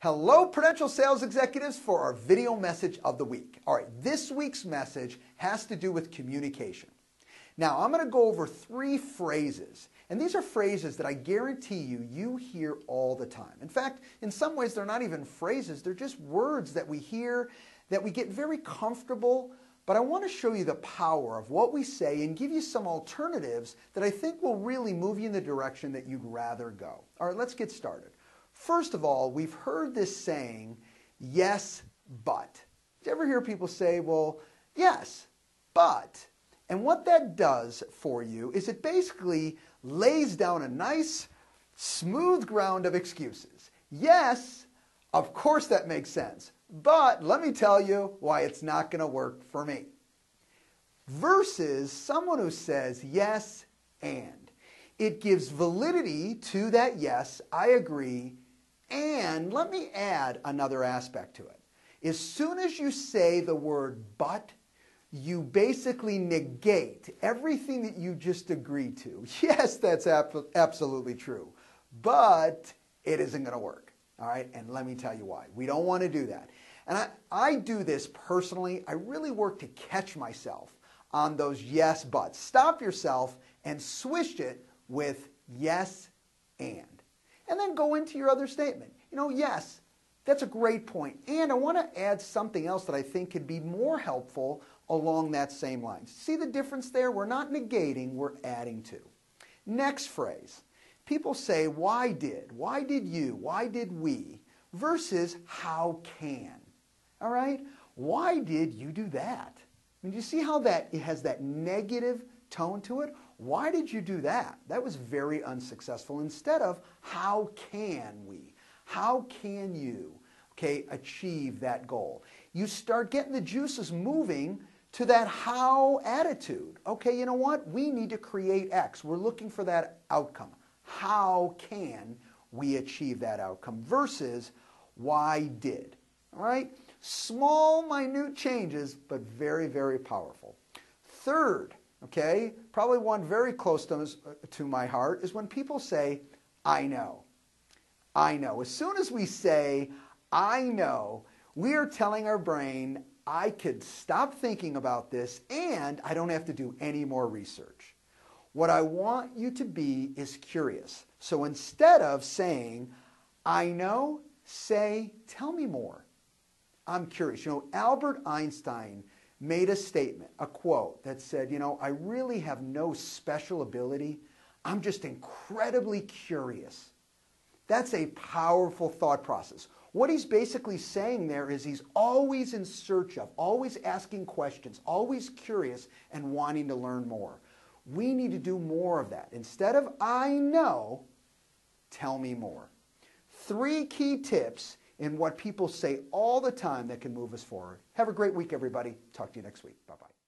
Hello, Prudential sales executives, for our video message of the week. All right, this week's message has to do with communication. Now, I'm going to go over 3 phrases, and these are phrases that I guarantee you hear all the time. In fact, in some ways, they're not even phrases. They're just words that we hear, that we get very comfortable, but I want to show you the power of what we say and give you some alternatives that I think will really move you in the direction that you'd rather go. All right, let's get started. First of all, we've heard this saying, yes, but. Did you ever hear people say, well, yes, but? And what that does for you is it basically lays down a nice, smooth ground of excuses. Yes, of course that makes sense, but let me tell you why it's not going to work for me. Versus someone who says yes and. It gives validity to that yes, I agree, and let me add another aspect to it. As soon as you say the word but, you basically negate everything that you just agreed to. Yes, that's absolutely true, but it isn't going to work. All right, and let me tell you why. We don't want to do that. And I do this personally. I really work to catch myself on those yes, buts. Stop yourself and switch it with yes, and then go into your other statement. You know, yes, that's a great point. And I want to add something else that I think could be more helpful along that same line. See the difference there? We're not negating, we're adding to. Next phrase. People say, why did you, why did we, versus how can. All right? Why did you do that? I mean, do you see how it has that negative tone to it? Why did you do that? That was very unsuccessful. Instead of, how can we? How can you, okay, achieve that goal? You start getting the juices moving to that how attitude. Okay, you know what? We need to create X. We're looking for that outcome. How can we achieve that outcome? Versus, why did? All right? Small, minute changes, but very, very powerful. Third, okay, probably one very close to my heart is when people say, I know. I know. As soon as we say, I know, we are telling our brain, I could stop thinking about this and I don't have to do any more research. What I want you to be is curious. So instead of saying, I know, say, tell me more. I'm curious. You know, Albert Einstein made a statement, a quote that said, you know, I really have no special ability. I'm just incredibly curious. That's a powerful thought process. What he's basically saying there is he's always in search of, always asking questions, always curious and wanting to learn more. We need to do more of that. Instead of I know, tell me more. 3 key tips in what people say all the time that can move us forward. Have a great week, everybody. Talk to you next week. Bye-bye.